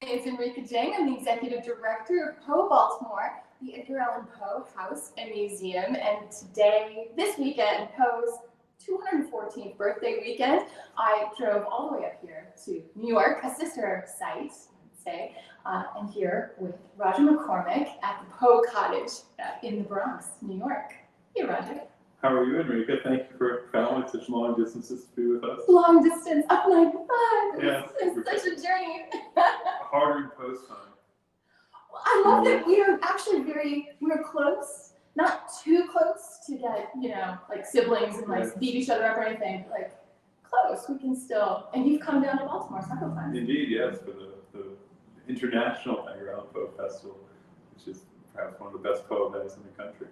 It's Enrica Jang. I'm the Executive Director of Poe Baltimore, the Edgar Allan Poe House and Museum. And today, this weekend, Poe's 214th birthday weekend, I drove all the way up here to New York, a sister site, say, and here with Roger McCormick at the Poe Cottage in the Bronx, New York. Hey, Roger. How are you, Enrica? Thank you for traveling such long distances to be with us. Long distance, up 95. Yeah, It's such a journey. Harder in post time. Well, I love that we are actually we're close. Not too close to get, like siblings and like beat each other up or anything, but like close. We can still, and you've come down to Baltimore several times. Indeed, yes, for the International Edgar Allan Poe Festival, which is perhaps one of the best Poe events in the country,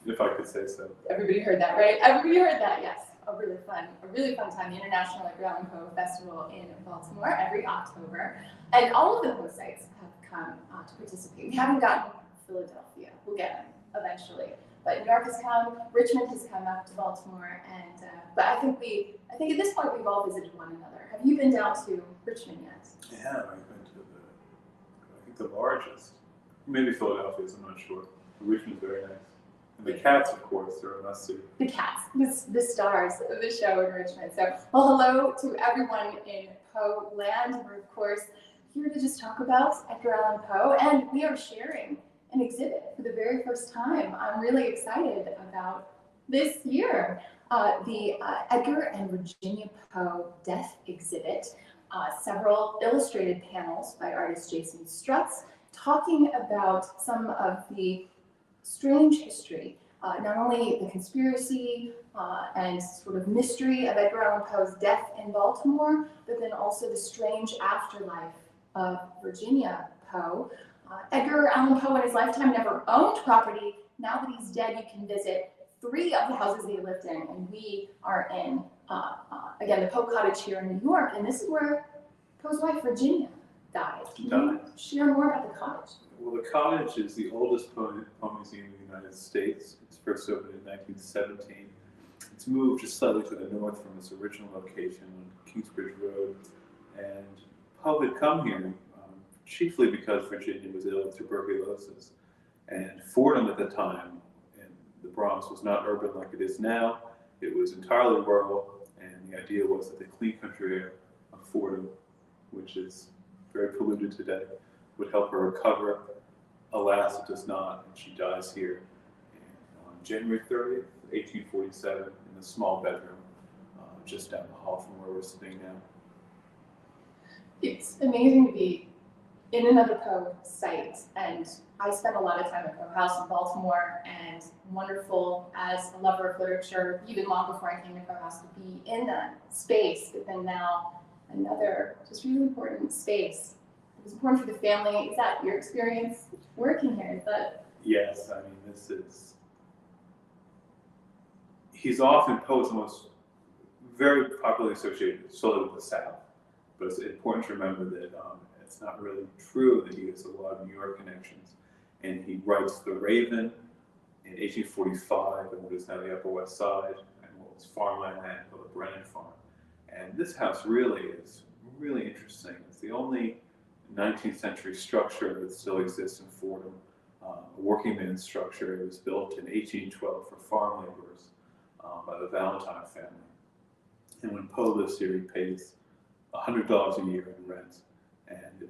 if I could say so. Everybody heard that, right? Everybody heard that, yes. A really fun time. The International Edgar Allan Poe Festival in Baltimore every October. And all of the Poe sites have come to participate. We haven't gotten Philadelphia. We'll get them eventually. But New York has come, Richmond has come up to Baltimore, and but I think at this point we've all visited one another. Have you been down to Richmond yet? Yeah, I've been to the largest. Maybe Philadelphia's, I'm not sure. Richmond's very nice. And the cats, of course, are a must-see. The cats, the stars of the show in Richmond. So, well, hello to everyone in Poe land. We're, of course, here to just talk about Edgar Allan Poe, and we are sharing an exhibit for the very first time. I'm really excited about this year. The Edgar and Virginia Poe Death Exhibit. Several illustrated panels by artist Jason Strutz talking about some of the strange history, not only the conspiracy and sort of mystery of Edgar Allan Poe's death in Baltimore, but then also the strange afterlife of Virginia Poe. Edgar Allan Poe in his lifetime never owned property. Now that he's dead, you can visit 3 of the houses he lived in, and we are in, again, the Poe Cottage here in New York, and this is where Poe's wife, Virginia, died. Can you share more about the cottage? Well, the cottage is the oldest Poe museum in the United States. It was first opened in 1917. It's moved just slightly to the north from its original location on Kingsbridge Road. And Poe had come here chiefly because Virginia was ill with tuberculosis. And Fordham at the time in the Bronx was not urban like it is now. It was entirely rural, and the idea was that the clean country air of Fordham, which is very polluted today, would help her recover. Alas, it does not, and she dies here on January 30th, 1847, in a small bedroom just down the hall from where we're sitting now. It's amazing to be in another Poe site, and I spent a lot of time at Poe House in Baltimore, and wonderful as a lover of literature, even long before I came to Poe House, to be in that space, but then now another just really important space. It was important for the family. Is that your experience working here? Is that? Yes, I mean, he's often Poe's most very popularly associated solely with the South, but it's important to remember that it's not really true that he has a lot of New York connections. And he writes The Raven in 1845 in what is now the Upper West Side and what was farmland then called the Brennan Farm. And this house really is really interesting. It's the only 19th century structure that still exists in Fordham, a working man's structure. It was built in 1812 for farm laborers by the Valentine family. And when Poe lives here, he pays $100 a year in rent. And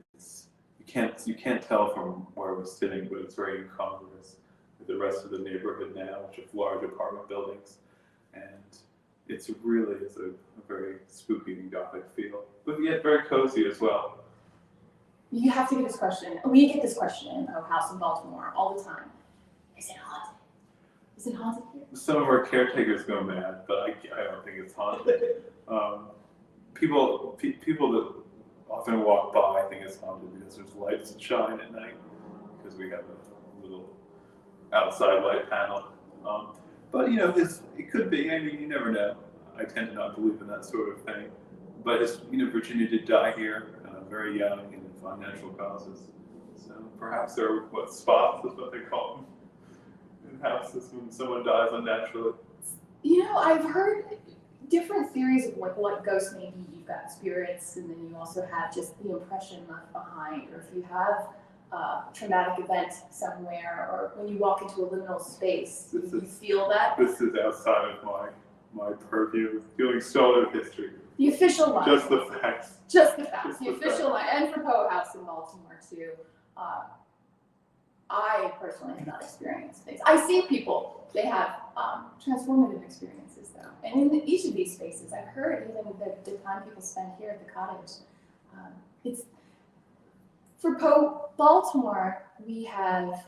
you can't tell from where we're sitting, but it's very incongruous with the rest of the neighborhood now, which are large apartment buildings. And it's really a very spooky and gothic feel, but yet very cozy as well. You have to get this question. We get this question in Poe House in Baltimore all the time. Is it haunted? Is it haunted here? Some of our caretakers go mad, but I don't think it's haunted. People that often walk by think it's haunted because there's lights that shine at night, because we have a little outside light panel. But it could be. I mean, you never know. I tend to not believe in that sort of thing. But Virginia did die here very young and of unnatural causes. So perhaps there are spots is what they call them in houses when someone dies unnaturally. I've heard different theories of what ghosts may be. You've got spirits, and then you also have just the impression left behind, or if you have a traumatic event somewhere, or when you walk into a liminal space, you feel that. This is outside of my purview, doing stolen history. The official line. Just the facts. Just the facts. The official line. And for Poe House in Baltimore, too. I personally have not experienced things. I see people, they have transformative experiences, though. And in each of these spaces, I've heard even the time people spend here at the cottage. It's for Poe Baltimore, we have,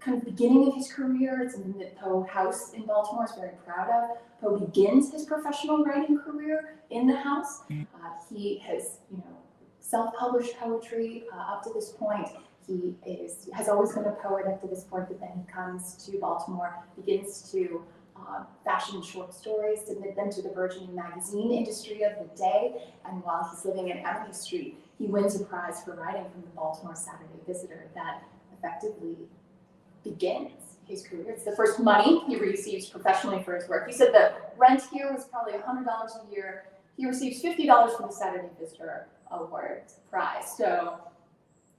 kind of the beginning of his career. It's something that Poe House in Baltimore is very proud of. Poe begins his professional writing career in the house. He has, self-published poetry up to this point. He has always been a poet up to this point, but then he comes to Baltimore, begins to fashion short stories, submit them to the burgeoning magazine industry of the day, and while he's living in Emily Street, he wins a prize for writing from the Baltimore Saturday Visitor that effectively begins his career. It's the first money he receives professionally for his work. He said the rent here was probably $100 a year. He receives $50 for the Saturday Visitor Award prize. So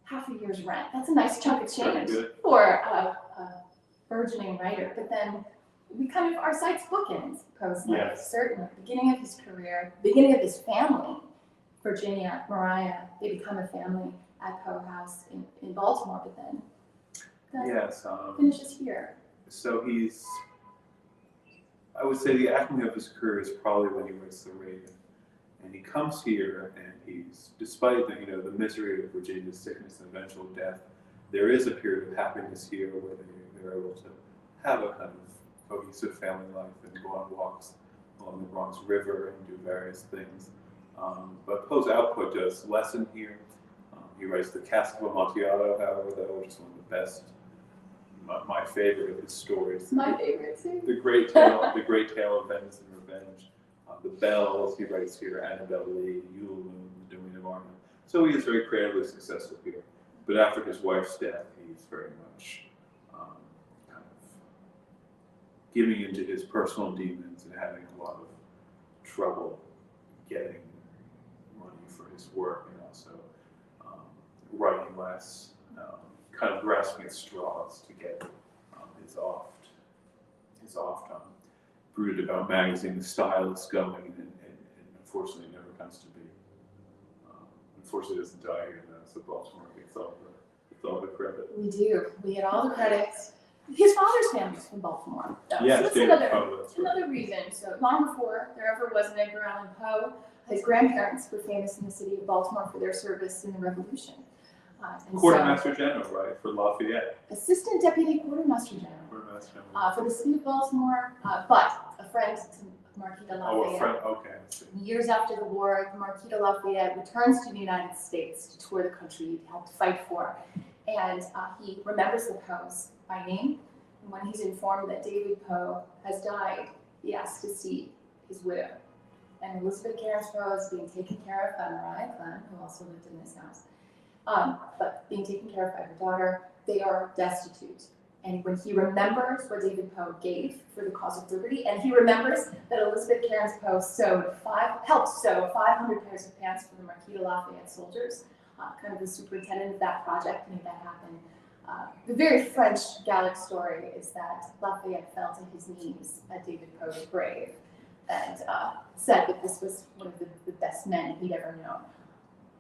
half a year's rent. That's a nice chunk of change for a burgeoning writer. But then our sights bookends Poe's life. Yes. Certainly, beginning of his career, beginning of his family. Virginia, Mariah, they become a family at Poe House in Baltimore, but then finishes here. So I would say the acme of his career is probably when he writes The Raven. And he comes here, and despite the misery of Virginia's sickness and eventual death, there is a period of happiness here where they're able to have a kind of cohesive family life and go on walks along the Bronx River and do various things. But Poe's output does lessen here. He writes The Cask of Amontillado, however, which is one of the best, my favorite of his stories. My favorite too. The Great Tale of Vengeance and Revenge. The Bells, he writes here, Annabelle Lee, Yule Moon, The Doing of Arma. So he is very creatively successful here. But after his wife's death, he's very much kind of giving into his personal demons and having a lot of trouble getting money for his work, and also writing less, kind of grasping at straws to get his oft brooded about magazine, the style is going, and unfortunately never comes to be. Unfortunately, it doesn't die here, so Baltimore gets all the credit. We do. We get all the credit. His father's family is from Baltimore. Yes, so that's another reason. So long before there ever was an Edgar Allan Poe, his grandparents were famous in the city of Baltimore for their service in the Revolution. Quartermaster General, right, for Lafayette. Assistant Deputy Quartermaster General. For the city of Baltimore, but a friend to Marquis de Lafayette. Oh, a friend, okay. Years after the war, the Marquis de Lafayette returns to the United States to tour the country he helped fight for. And he remembers the Poes by name. And when he's informed that David Poe has died, he asks to see his widow. And Elizabeth Cairns Poe is being taken care of by Mariah Clem, who also lived in this house. But being taken care of by her daughter, they are destitute. And when he remembers what David Poe gave for the cause of liberty, and he remembers that Elizabeth Cairns Poe helped sew 500 pairs of pants for the Marquis de Lafayette soldiers, kind of the superintendent of that project made that happen. The very French Gallic story is that Lafayette fell to his knees at David Poe's grave and said that this was one of the best men he'd ever known.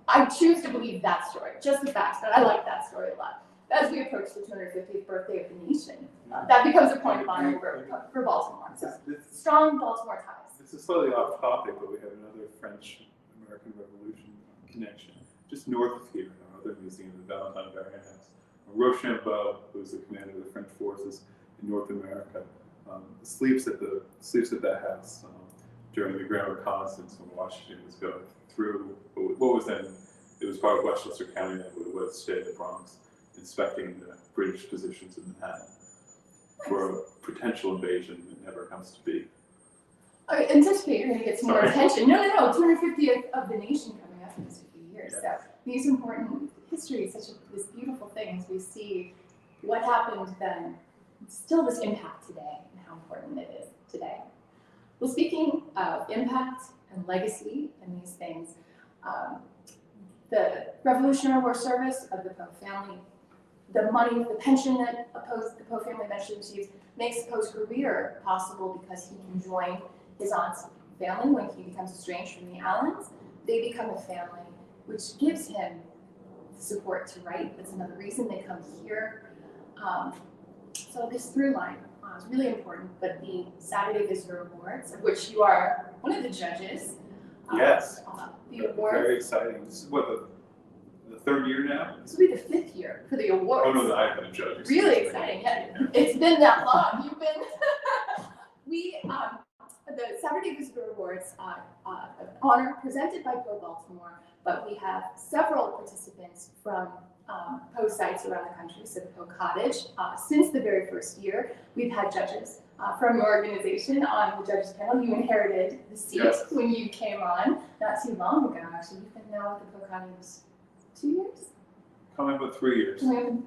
I choose to believe that story, just the facts, but I like that story a lot. As we approach the 250th birthday of the nation, that becomes a point of honor for Baltimore. So strong Baltimore ties. This is slightly off topic, but we have another French-American Revolution connection. Just north of here, in our other museum, the Valentine Berry House. Rochambeau, who was the commander of the French forces in North America, sleeps at that house during the Grand Reconnaissance when Washington was going through what was then, it was part of Westchester County that was stayed in the Bronx, inspecting the British positions in Manhattan for a potential invasion that never comes to be. I anticipate you're going to get some more attention. No, 250th of the nation coming up in just a few years. Yeah. So these important histories, this beautiful thing as we see what happened then, still this impact today and how important it is today. Well, speaking of impact and legacy and these things, the Revolutionary War service of the Poe family, the money, the pension that the Poe family eventually receives, makes Poe's career possible because he can join his aunt's family when he becomes estranged from the Allens. They become a family, which gives him the support to write. That's another reason they come here. So this through line is really important, but the Saturday Visitor Awards, of which you are one of the judges. Yes. The awards. Very exciting. This is what, the third year now? This will be the 5th year for the awards. Oh no, I've been a judge. Really exciting, yeah. It's been that long. You've been. The Saturday Visitor Awards an honor presented by Poe Baltimore, but we have several participants from Poe sites around the country, so the Poe Cottage. Since the very first year, we've had judges from your organization on the judges panel. You inherited the seat when you came on not too long ago, actually. You've been now with the Poe Cottage 2 years? Coming up with 3 years. Time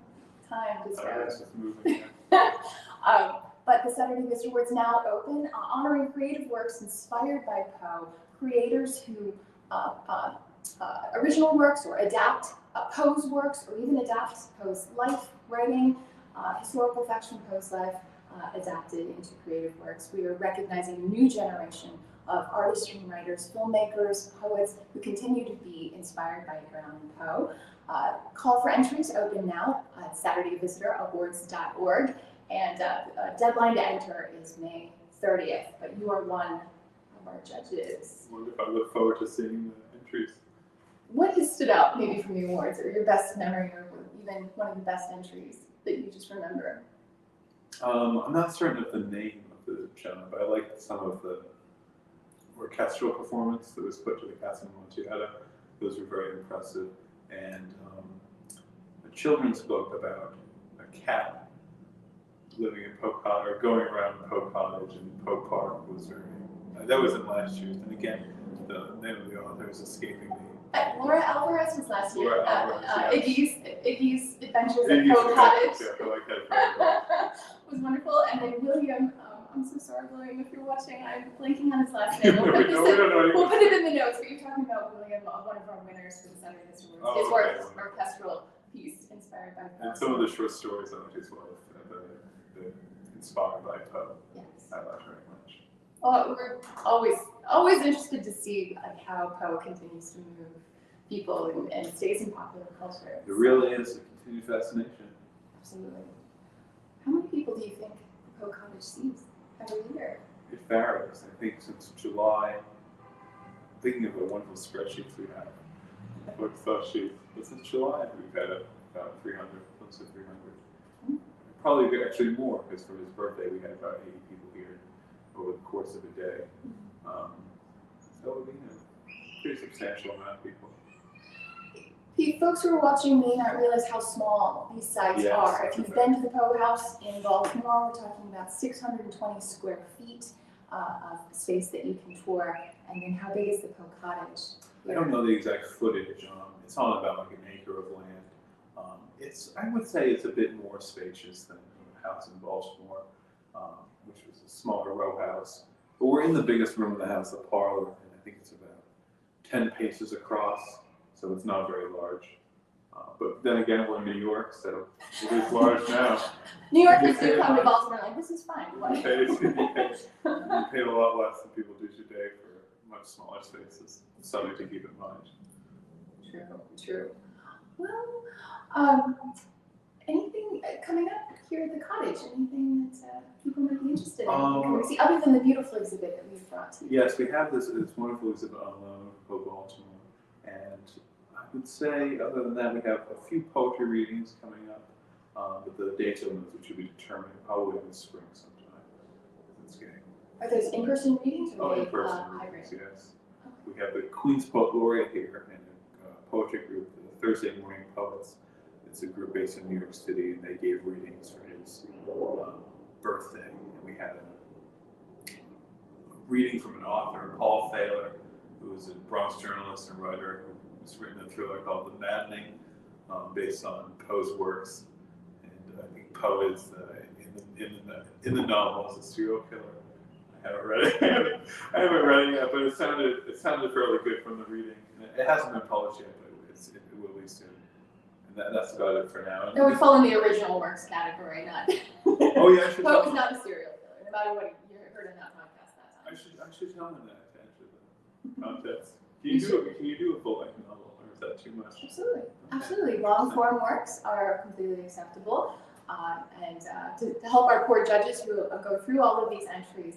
just It's just moving. But the Saturday Visitor Awards now open, honoring creative works inspired by Poe, creators who original works or adapt Poe's works, or even adapt Poe's life, writing, historical facts from Poe's life, adapted into creative works. We are recognizing a new generation of artists, screenwriters, filmmakers, poets who continue to be inspired by Edgar Allan Poe. Call for entries open now at SaturdayVisitorAwards.org, and deadline to enter is May 30th. But you are one of our judges. Wonderful. I look forward to seeing the entries. What has stood out maybe from the awards, or your best memory, or even one of the best entries that you just remember? I'm not certain of the name of the gentleman, but I liked some of the orchestral performance that was put to the Casa Amontillado. Those were very impressive. And a children's book about a cat living in Poe Cottage, or going around Poe Cottage and Poe Park was very, that was in last year's. And again, the name of the author is escaping me. Laura Alvarez was last year. Laura Alvarez, Iggy's Adventures at Poe Cottage. Yeah, I like that very well. Was wonderful. And then William, I'm so sorry, William, if you're watching, I'm blanking on his last name. We'll put it in the notes, but you're talking about William, one of our winners for the Saturday Visitor Awards. His orchestral piece inspired by Poe. And some of the short stories I like as well, the inspired by Poe. Yes. I like very much. Well, we're always interested to see how Poe continues to move people and stays in popular culture. It really is a continued fascination. Absolutely. How many people do you think the Poe Cottage sees every year? It varies. I think since July, thinking of the wonderful spreadsheets we have, Excel sheets, but since July we've had about 300, close to 300. Probably actually more, because for his birthday we had about 80 people here over the course of a day. So it would be a pretty substantial amount of people. Pete, folks who are watching may not realize how small these sites are. If you've been to the Poe House in Baltimore, we're talking about 620 square feet of space that you can tour. And then how big is the Poe Cottage? I don't know the exact footage. It's on about like an acre of land. I would say it's a bit more spacious than the house in Baltimore, which was a smaller row house. But we're in the biggest room of the house, the parlor, and I think it's about 10 paces across, so it's not very large. But then again, we're in New York, so it is large now. New Yorkers do come to Baltimore like, this is fine. You paid a lot less than people do today for much smaller spaces. Something to keep in mind. True. Well, anything coming up here at the cottage? Anything that people might be interested in? Can we see, other than the beautiful exhibit that we've brought to you? Yes, we have this wonderful exhibit on loan, Poe Baltimore, and I would say, other than that, we have a few poetry readings coming up, but the dates of those which will be determined probably in the spring sometime. It's getting. Are those in-person readings or in-person hybrid? readings, yes. We have the Queen's Poet Laureate here and a poetry group, the Thursday Morning Poets. It's a group based in New York City, and they gave readings for his birthday. And we had a reading from an author, Paul Thaler, who is a Bronx journalist and writer who's written a thriller called The Maddening, based on Poe's works. And I think Poe is in the novel as a serial killer. haven't read it. I haven't read it yet, but it sounded fairly good from the reading. It hasn't been published yet, but it will be soon. And that's about it for now. It would fall in the original works category, not. Oh yeah, I should. Poe is not a serial killer, no matter what you heard in that podcast that time. I should tell him that to answer the contest. Can you do a full length novel, or is that too much? Absolutely, absolutely. Long form works are completely acceptable, and to help our poor judges who go through all of these entries,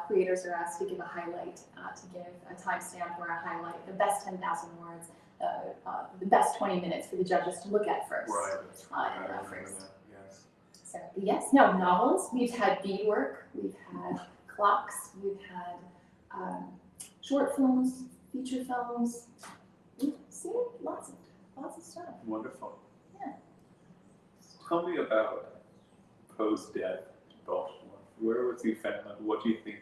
creators are asked to give a highlight, to give a timestamp or a highlight, the best 10,000 words, the best 20 minutes for the judges to look at first. Right. That's right. First. Yes. So yes, no novels. We've had beadwork, we've had clocks, we've had short films, feature films. We've seen lots of stuff. Wonderful. Yeah. Tell me about Poe's death in Baltimore. Where was he found? What do you think?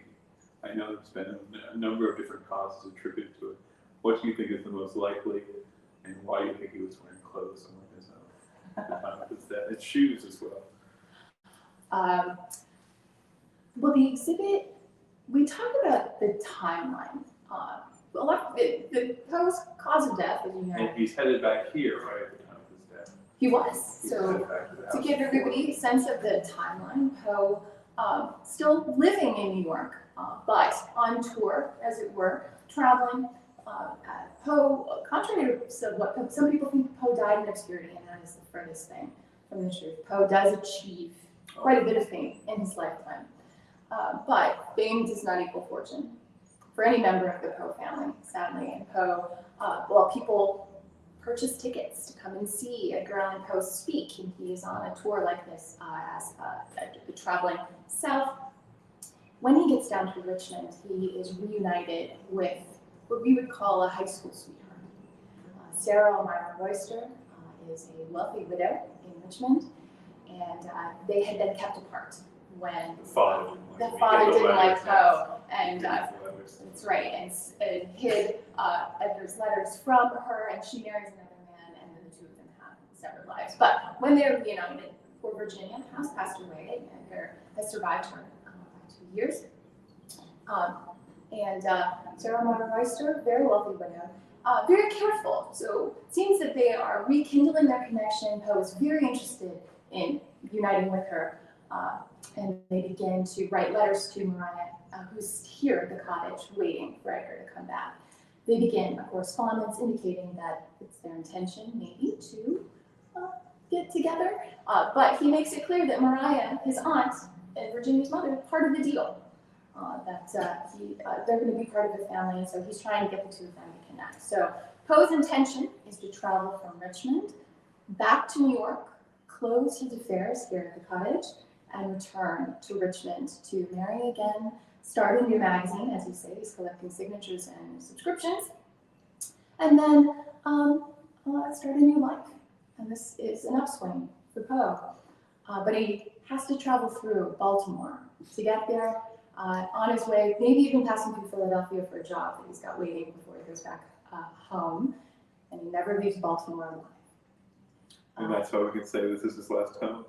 I know there's been a number of different causes attributed to it. What do you think is the most likely, and why do you think he was wearing clothes on his own at the time of his death? And shoes as well. Well, the exhibit, we talk about the timeline. A lot, the Poe's cause of death, as you know. And he's headed back here, right, at the time of his death. He was. He's So headed back to the to house. give everybody a sense of the timeline, Poe still living in New York, but on tour, as it were, traveling. Poe, contrary to what some people think, Poe died in obscurity, and that is the furthest thing from the truth. Poe does achieve quite a bit of fame in his lifetime, but fame does not equal fortune for any member of the Poe family, sadly. And Poe, people purchase tickets to come and see Edgar Allan Poe speak, and he is on a tour like this as traveling south. When he gets down to Richmond, he is reunited with what we would call a high school sweetheart. Sarah Elmira Royster is a wealthy widow in Richmond, and they had been kept apart when The father didn't like Poe, and letters. that's right, and hid Edgar's letters from her, and she marries another man, and then the two of them have separate lives. But when they're reunited, poor Virginia has passed away, and Edgar has survived her by 2 years. And Sarah Elmira Royster, very wealthy widow, very careful. So it seems that they are rekindling their connection. Poe is very interested in uniting with her, and they begin to write letters to Maria, who's here at the cottage waiting for Edgar to come back. They begin a correspondence indicating that it's their intention maybe to get together, but he makes it clear that Maria, his aunt, and Virginia's mother, are part of the deal. They're going to be part of the family, and so he's trying to get the two of them to connect. So Poe's intention is to travel from Richmond back to New York, close his affairs here at the cottage, and return to Richmond to marry again, start a new magazine, as you say, he's collecting signatures and subscriptions, and then start a new life. And this is an upswing for Poe. But he has to travel through Baltimore to get there. On his way, maybe even passing through Philadelphia for a job that he's got waiting before he goes back home, and he never leaves Baltimore alive. And that's why we can say this is his last home.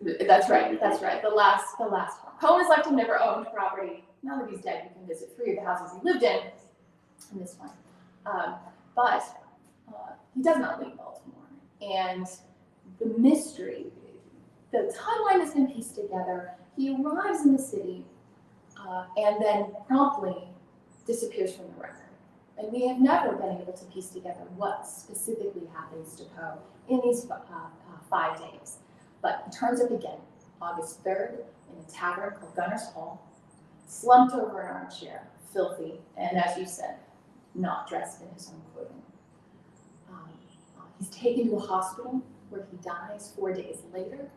That's right. The last home. Poe has left him never owned property. Now that he's dead, you can visit 3 of the houses he lived in this one. But he does not leave Baltimore, and the mystery, the timeline has been pieced together. He arrives in the city. And then promptly disappears from the record. And we have never been able to piece together what specifically happens to Poe in these 5 days. But he turns up again, August 3rd, in a tavern called Gunner's Hall, slumped over an armchair, filthy, and as you said, not dressed in his own clothing. He's taken to a hospital where he dies 4 days later.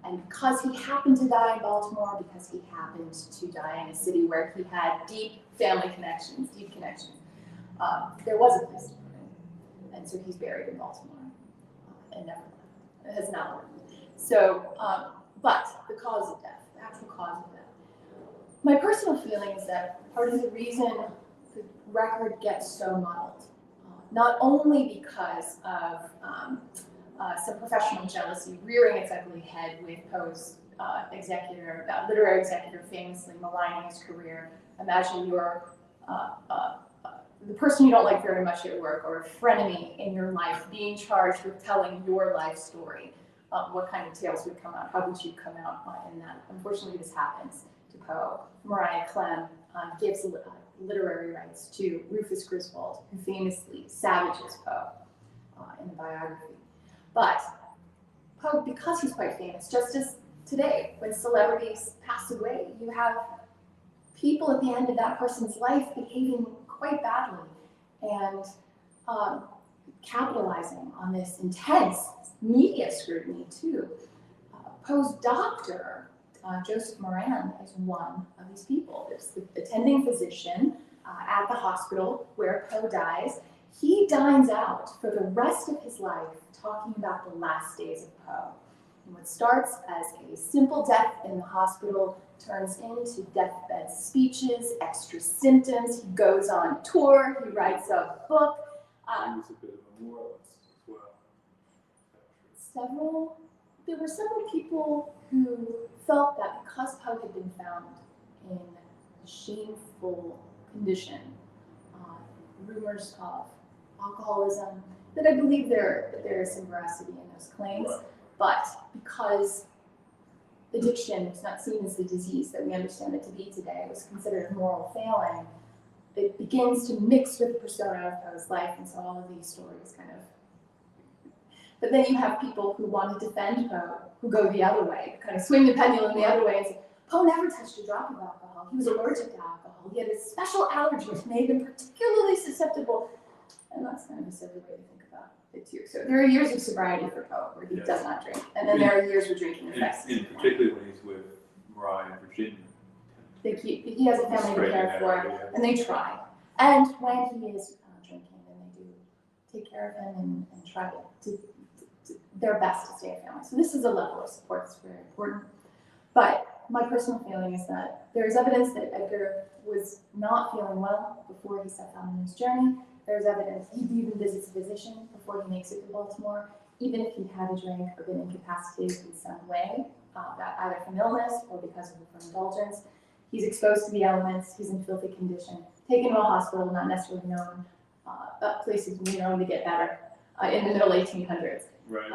And because he happened to die in Baltimore, because he happened to die in a city where he had deep family connections, there was a place to put him. And so he's buried in Baltimore and never left. It has not left. So, but the cause of death, the actual cause of death. My personal feeling is that part of the reason the record gets so muddled, not only because of some professional jealousy rearing its ugly head with Poe's literary executor famously maligning his career. Imagine you're the person you don't like very much at work, or a frenemy in your life, being charged with telling your life story. What kind of tales would come out? How would you come out in that? Unfortunately, this happens to Poe. Mariah Clem gives literary rights to Rufus Griswold, who famously savages Poe in the biography. But Poe, because he's quite famous, just as today, when celebrities pass away, you have people at the end of that person's life behaving quite badly and capitalizing on this intense media scrutiny too. Poe's doctor, Joseph Moran, is one of these people. There's the attending physician at the hospital where Poe dies. He dines out for the rest of his life talking about the last days of Poe. And what starts as a simple death in the hospital turns into deathbed speeches, extra symptoms. He goes on tour, he writes a book. He was a bit of a moralist as well. There were several people who felt that because Poe had been found in a shameful condition, rumors of alcoholism, that I believe there is some veracity in those claims. Right. But because addiction is not seen as the disease that we understand it to be today, it was considered a moral failing, it begins to mix with the persona of Poe's life, and so all of these stories kind of. But then you have people who want to defend Poe, who go the other way, kind of swing the pendulum the other way and say, Poe never touched a drop of alcohol. He was allergic to alcohol. He had a special allergy which made him particularly susceptible. And that's kind of a silly way to think about it too. So there are years of sobriety for Poe where he does not drink, and then there are years where drinking affects him. Particularly when he's with Mariah and Virginia. He has a family to care for, and they try. And when he is drinking, then they do take care of him and try to their best to stay a family. So this is a level of support that's very important. But my personal feeling is that there is evidence that Edgar was not feeling well before he set out on his journey. There's evidence he even visits a physician before he makes it to Baltimore, even if he had a drink or been incapacitated in some way, either from illness or because of indulgence. He's exposed to the elements, he's in filthy condition, taken to a hospital, not necessarily known, places known to get better in the middle 1800s. Right.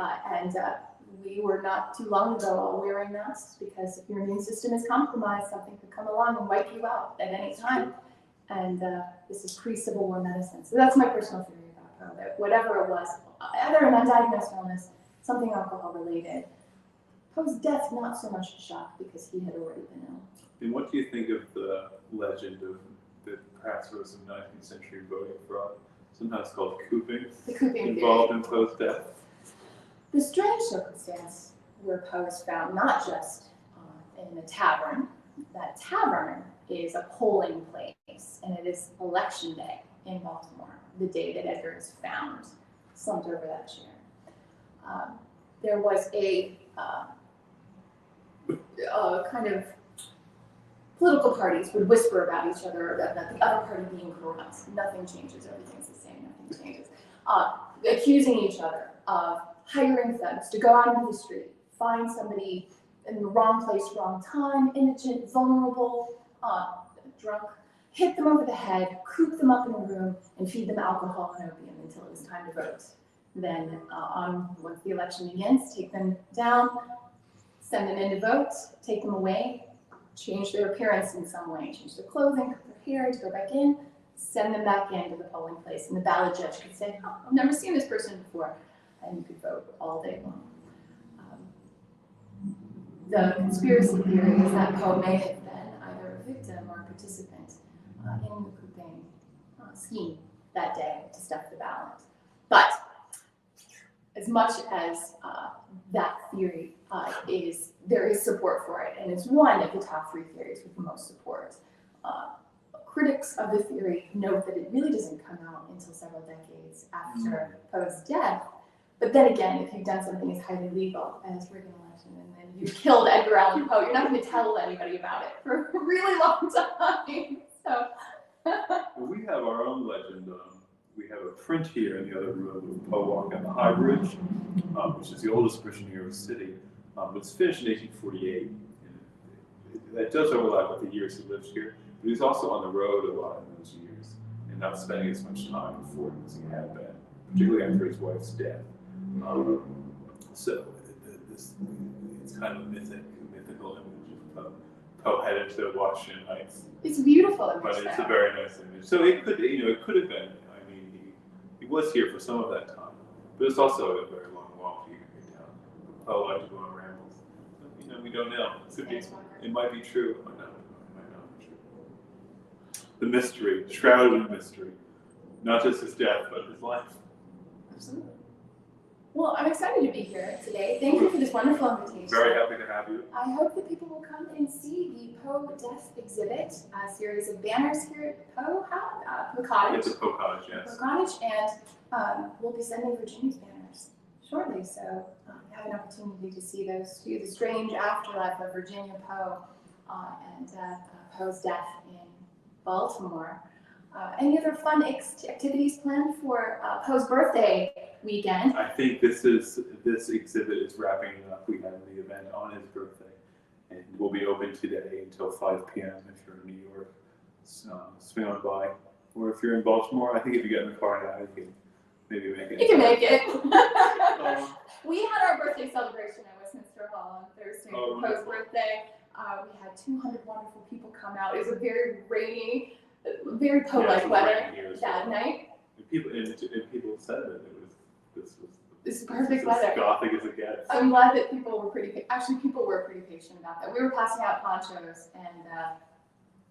We were not too long ago all wearing masks because if your immune system is compromised, something could come along and wipe you out at any time. And this is pre-Civil War medicine. So that's my personal theory about Poe, that whatever it was, either an undiagnosed illness, something alcohol related, Poe's death not so much a shock because he had already been ill. And what do you think of the legend of that perhaps was some 19th century voting fraud, sometimes called cooping, involved in Poe's death? The strange circumstance where Poe is found, not just in a tavern. That tavern is a polling place, and it is election day in Baltimore, the day that Edgar is found, slumped over that chair. There was a kind of political parties would whisper about each other that the other party being corrupt. Nothing changes, everything's the same, nothing changes. Accusing each other of hiring thugs to go out into the street, find somebody in the wrong place, wrong time, indigent, vulnerable, drunk, hit them over the head, coop them up in a room, and feed them alcohol and opium until it was time to vote. Then, once the election begins, take them down, send them in to vote, take them away, change their appearance in some way, change their clothing, cut their hair to go back in, send them back into the polling place. And the ballot judge could say, oh, I've never seen this person before. And you could vote all day long. The conspiracy theory is that Poe may have been either a victim or a participant in the couping scheme that day to stuff the ballot. But as much as that theory there is support for it, and it's one of the top 3 theories with the most support. Critics of the theory note that it really doesn't come out until several decades after Poe's death. But then again, if you've done something as highly legal as rigging an election and then you killed Edgar Allan Poe, you're not going to tell anybody about it for a really long time. So. Well, we have our own legend. We have a print here in the other room of Poe walking on the High Bridge, which is the oldest bridge in New York City. It's finished in 1848. And that does overlap with the years he lived here, but he was also on the road a lot in those years and not spending as much time in Fort as he had been, particularly after his wife's death. So it's kind of a mythical image of Poe. Poe headed to Washington Heights. It's a beautiful image. But it's a very nice image. So it could, it could have been. I mean, he was here for some of that time, but it's also a very long walk here down. Poe liked to go on rambles. So, we don't know. It might be true. It might not be true. The mystery, shrouded in mystery, not just his death, but his life. Absolutely. Well, I'm excited to be here today. Thank you for this wonderful invitation. Very happy to have you. I hope that people will come and see the Poe Death Exhibit, a series of banners here at Poe Cottage. It's a Poe Cottage, yes. Poe Cottage, and we'll be sending Virginia's banners shortly, so have an opportunity to see those too. The strange afterlife of Virginia Poe and Poe's death in Baltimore. Any other fun activities planned for Poe's birthday weekend? I think this exhibit is wrapping it up. We have the event on his birthday, and we'll be open today until 5 p.m. if you're in New York. Swing on by, or if you're in Baltimore, I think if you get in the car now, you can maybe make it. You can make it. We had our birthday celebration at Westminster Hall on Thursday for Poe's birthday. We had 200 wonderful people come out. It was a very rainy, very Poe-like weather that night. And people said that This is perfect weather. As gothic as it gets. I'm glad that people were pretty patient about that. We were passing out ponchos and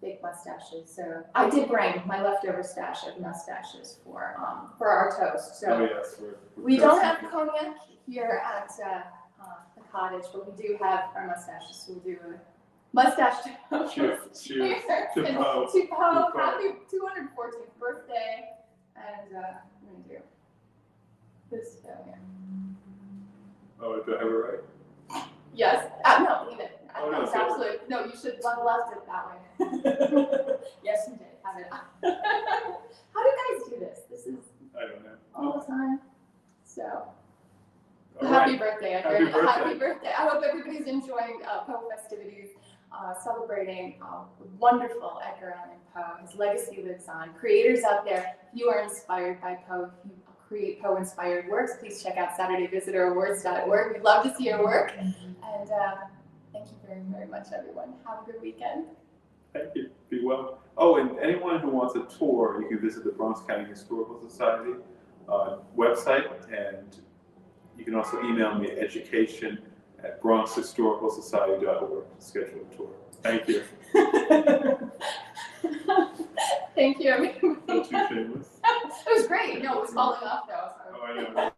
fake mustaches. So I did bring my leftover stash of mustaches for our toast. So yes, we don't have cognac here at the cottage, but we do have our mustaches. So we'll do a mustache toast. Cheers. To Poe. Poe. Happy 214th birthday. And I'm going to do this down here. Oh, do I have it right? Yes. No, leave it. Oh, no, It's absolutely. No, you should left it that way. Yes, you did. Have it. How do you guys do this? This is I don't know. all the time. So, All happy right. birthday, Happy Edgar. birthday. Happy birthday. I hope everybody's enjoying Poe festivities, celebrating wonderful Edgar Allan Poe. His legacy lives on. Creators out there, if you are inspired by Poe, if you create Poe-inspired works, please check out SaturdayVisitorAwards.org. We'd love to see your work. And thank you very, very much, everyone. Have a good weekend. Thank you. Be well. Oh, and anyone who wants a tour, you can visit the Bronx County Historical Society website, and you can also email me at education@bronxhistoricalsociety.org to schedule a tour. Thank you. Thank you, everyone. Not too shameless. It was great. No, it was falling off though. So. Oh, I know.